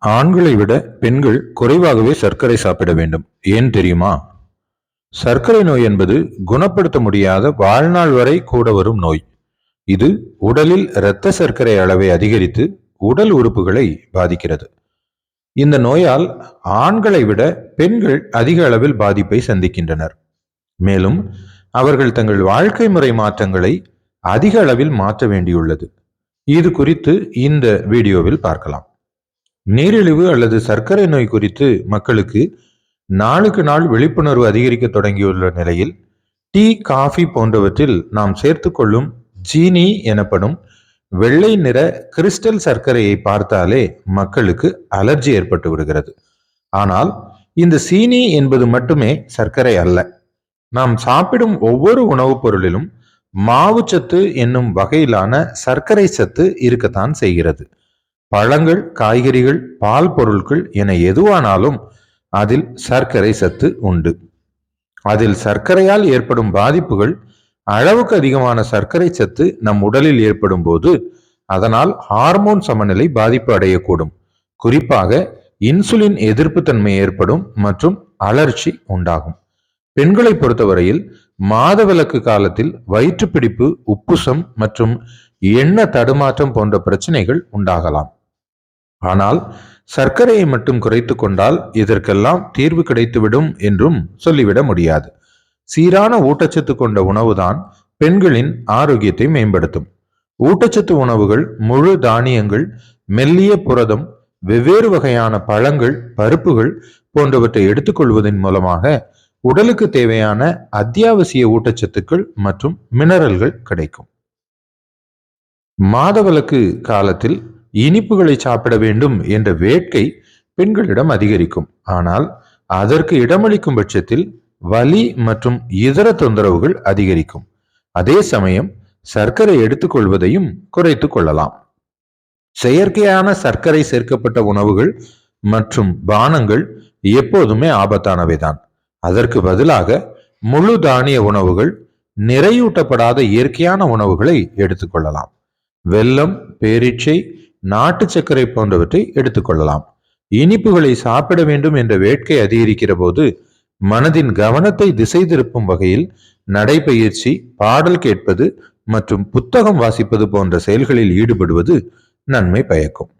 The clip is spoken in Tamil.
ஆண்களை விட பெண்கள் குறைவாகவே சர்க்கரை சாப்பிட வேண்டும். ஏன் தெரியுமா? சர்க்கரை நோய் என்பது குணப்படுத்த முடியாத வாழ்நாள் வரை கூட வரும் நோய். இது உடலில் இரத்த சர்க்கரை அளவை அதிகரித்து உடல் உறுப்புகளை பாதிக்கிறது. இந்த நோயால் ஆண்களை விட பெண்கள் அதிக அளவில் பாதிப்பை சந்திக்கின்றனர். மேலும் அவர்கள் தங்கள் வாழ்க்கை முறை மாற்றங்களை அதிக அளவில் மாற்ற வேண்டியுள்ளது. இது குறித்து இந்த வீடியோவில் பார்க்கலாம். நீரிழிவு அல்லது சர்க்கரை நோய் குறித்து மக்களுக்கு நாளுக்கு நாள் விழிப்புணர்வு அதிகரிக்க தொடங்கியுள்ள நிலையில் டீ, காஃபி போன்றவற்றில் நாம் சேர்த்துக்கொள்ளும் ஜீனி எனப்படும் வெள்ளை நிற கிறிஸ்டல் சர்க்கரையை பார்த்தாலே மக்களுக்கு அலர்ஜி ஏற்பட்டு விடுகிறது. ஆனால் இந்த சீனி என்பது மட்டுமே சர்க்கரை அல்ல. நாம் சாப்பிடும் ஒவ்வொரு உணவுப் பொருளிலும் மாவுச்சத்து என்னும் வகையிலான சர்க்கரை சத்து இருக்கத்தான் செய்கிறது. பழங்கள், காய்கறிகள், பால் பொருட்கள் என எதுவானாலும் அதில் சர்க்கரை சத்து உண்டு. அதில் சர்க்கரையால் ஏற்படும் பாதிப்புகள் அளவுக்கு அதிகமான சர்க்கரை சத்து நம் உடலில் ஏற்படும் போது அதனால் ஹார்மோன் சமநிலை பாதிப்பு அடையக்கூடும். குறிப்பாக இன்சுலின் எதிர்ப்பு தன்மை ஏற்படும் மற்றும் அலர்ச்சி உண்டாகும். பெண்களை பொறுத்தவரையில் மாதவிலக்கு காலத்தில் வயிற்றுப்பிடிப்பு, உப்புசம் மற்றும் எண்ண தடுமாற்றம் போன்ற பிரச்சனைகள் உண்டாகலாம். ஆனால் சர்க்கரையை மட்டும் குறைத்து கொண்டால் இதற்கெல்லாம் தீர்வு கிடைத்துவிடும் என்றும் சொல்லிவிட முடியாது. சீரான ஊட்டச்சத்து கொண்ட உணவுதான் பெண்களின் ஆரோக்கியத்தை மேம்படுத்தும். ஊட்டச்சத்து உணவுகள் முழு தானியங்கள், மெல்லிய புரதம், வெவ்வேறு வகையான பழங்கள், பருப்புகள் போன்றவற்றை எடுத்துக்கொள்வதன் மூலமாக உடலுக்கு தேவையான அத்தியாவசிய ஊட்டச்சத்துக்கள் மற்றும் மினரல்கள் கிடைக்கும். மாதவிலக்கு காலத்தில் இனிப்புகளை சாப்பிட வேண்டும் என்ற வேட்கை பெண்களிடம் அதிகரிக்கும். ஆனால் அதற்கு இடமளிக்கும் பட்சத்தில் வலி மற்றும் இதர தொந்தரவுகள் அதிகரிக்கும். அதே சமயம் சர்க்கரை எடுத்துக்கொள்வதையும் குறைத்துக் கொள்ளலாம். செயற்கையான சர்க்கரை சேர்க்கப்பட்ட உணவுகள் மற்றும் பானங்கள் எப்போதுமே ஆபத்தானவைதான். அதற்கு பதிலாக முழு தானிய உணவுகள், நிறையூட்டப்படாத இயற்கையான உணவுகளை எடுத்துக்கொள்ளலாம். வெல்லம், பேரீட்சை, நாட்டு சர்க்கரை போன்றவற்றை எடுத்துக்கொள்ளலாம். இனிப்புகளை சாப்பிட வேண்டும் என்ற வேட்கை அதிகரிக்கிற போது மனதின் கவனத்தை திசை திருப்பும் வகையில் நடைபயிற்சி, பாடல் கேட்பது மற்றும் புத்தகம் வாசிப்பது போன்ற செயல்களில் ஈடுபடுவது நன்மை பயக்கும்.